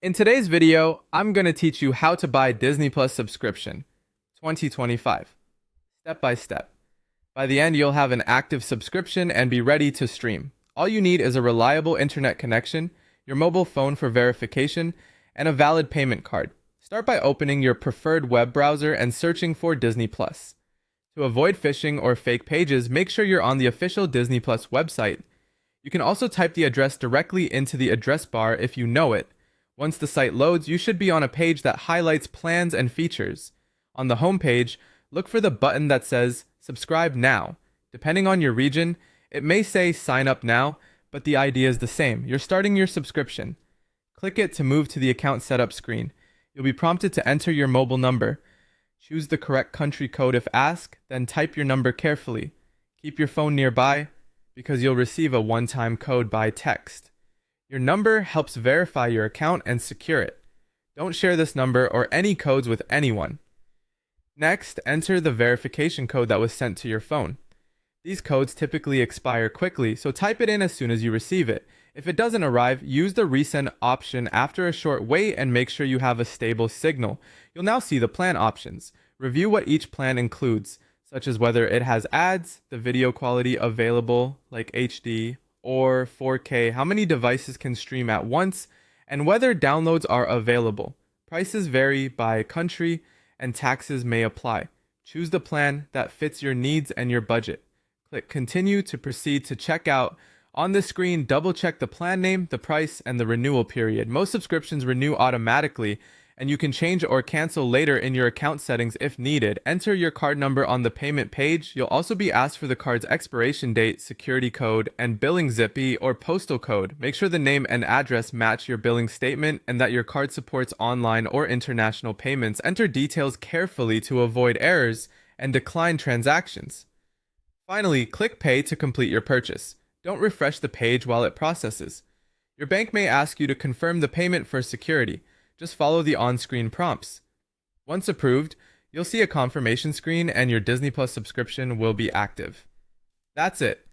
In today's video, I'm going to teach you how to buy Disney Plus subscription 2025, step by step. By the end, you'll have an active subscription and be ready to stream. All you need is a reliable internet connection, your mobile phone for verification, and a valid payment card. Start by opening your preferred web browser and searching for Disney Plus. To avoid phishing or fake pages, make sure you're on the official Disney Plus website. You can also type the address directly into the address bar if you know it. Once the site loads, you should be on a page that highlights plans and features. On the home page, look for the button that says Subscribe Now. Depending on your region, it may say Sign Up Now, but the idea is the same. You're starting your subscription. Click it to move to the account setup screen. You'll be prompted to enter your mobile number. Choose the correct country code if asked, then type your number carefully. Keep your phone nearby because you'll receive a one-time code by text. Your number helps verify your account and secure it. Don't share this number or any codes with anyone. Next, enter the verification code that was sent to your phone. These codes typically expire quickly, so type it in as soon as you receive it. If it doesn't arrive, use the resend option after a short wait and make sure you have a stable signal. You'll now see the plan options. Review what each plan includes, such as whether it has ads, the video quality available like HD, or 4K, how many devices can stream at once, and whether downloads are available. Prices vary by country, and taxes may apply. Choose the plan that fits your needs and your budget. Click Continue to proceed to checkout. On the screen, double-check the plan name, the price, and the renewal period. Most subscriptions renew automatically, and you can change or cancel later in your account settings if needed. Enter your card number on the payment page. You'll also be asked for the card's expiration date, security code, and billing zippy or postal code. Make sure the name and address match your billing statement and that your card supports online or international payments. Enter details carefully to avoid errors and decline transactions. Finally, click Pay to complete your purchase. Don't refresh the page while it processes. Your bank may ask you to confirm the payment for security. Just follow the on-screen prompts. Once approved, you'll see a confirmation screen and your Disney Plus subscription will be active. That's it.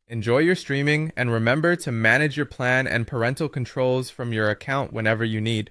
Enjoy your streaming and remember to manage your plan and parental controls from your account whenever you need.